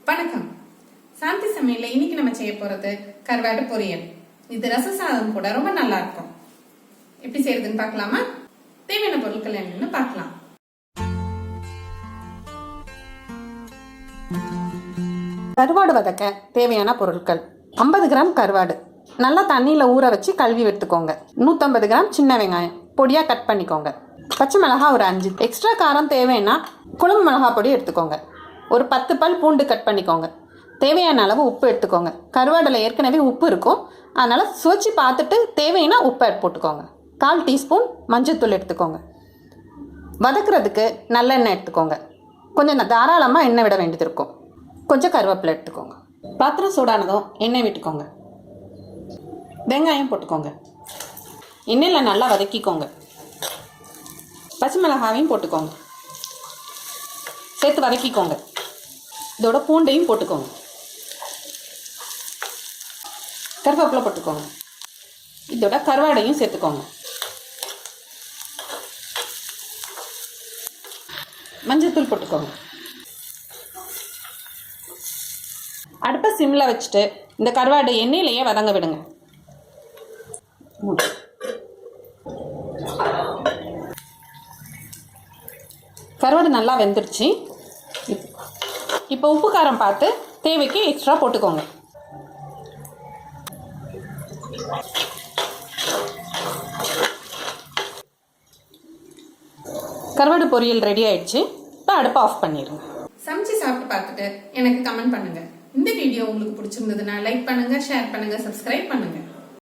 வணக்கம். சாந்தி சமையல்ல இன்னைக்கு நம்ம செய்ய போறது கருவாடு பொரியல். இது ரச சாதம் கூட ரொம்ப நல்லா இருக்கும். எப்படி செய்யறதுன்னு பார்க்கலாமா? தேவையான பொருட்கள் என்னன்னு பார்க்கலாம். கருவாடு வதக்க தேவையான பொருட்கள்: 50 கிராம் கருவாடு நல்லா தண்ணியில ஊற வச்சு கழுவி எடுத்துக்கோங்க. 150 கிராம் சின்ன வெங்காயம் பொடியா கட் பண்ணிக்கோங்க. பச்சை மிளகாய் ஒரு 5. எக்ஸ்ட்ரா காரம் தேவைன்னா குழம்பு மிளகாய் பொடி எடுத்துக்கோங்க. ஒரு 10 பல் பூண்டு கட் பண்ணிக்கோங்க. தேவையான அளவு உப்பு எடுத்துக்கோங்க. கருவாடில் ஏற்கனவே உப்பு இருக்கும், அதனால் சுவைச்சி பார்த்துட்டு தேவைன்னா உப்பு போட்டுக்கோங்க. 1/4 டீஸ்பூன் மஞ்சள்தூள் எடுத்துக்கோங்க. வதக்குறதுக்கு நல்லெண்ணெய் எடுத்துக்கோங்க. கொஞ்சம் தாராளமாக எண்ணெய் விட வேண்டியது இருக்கும். கொஞ்சம் கருவேப்பிலை எடுத்துக்கோங்க. பாத்திரம் சூடானதும் எண்ணெய் விட்டுக்கோங்க. வெங்காயம் போட்டுக்கோங்க. எண்ணெயில் நல்லா வதக்கிக்கோங்க. பச்சை மிளகாவையும் போட்டுக்கோங்க. சேர்த்து வதக்கிக்கோங்க. இதோட பூண்டையும் போட்டுக்கோங்க. கருவேப்பிலை போட்டுக்கோங்க. இதோட கருவாடையும் சேர்த்துக்கோங்க. மஞ்சள்தூள் போட்டுக்கோங்க. அடுப்பை சிம்மில் வச்சுட்டு இந்த கருவாடு எண்ணெயிலேயே வதங்க விடுங்க. கருவாடு நல்லா வெந்துடுச்சு. இப்போ உப்பு காரம் பார்த்து தேவைக்கு எக்ஸ்ட்ரா போட்டுக்கோங்க. கருவாடு பொரியல் ரெடி ஆயிடுச்சு. இப்போ அடுப்பை ஆஃப் பண்ணிடுங்க. சமைச்சு சாப்பிட்டு பார்த்துட்டு எனக்கு கமெண்ட் பண்ணுங்க. இந்த வீடியோ உங்களுக்கு பிடிச்சிருந்ததுன்னா லைக் பண்ணுங்க, ஷேர் பண்ணுங்க, சப்ஸ்கிரைப் பண்ணுங்க.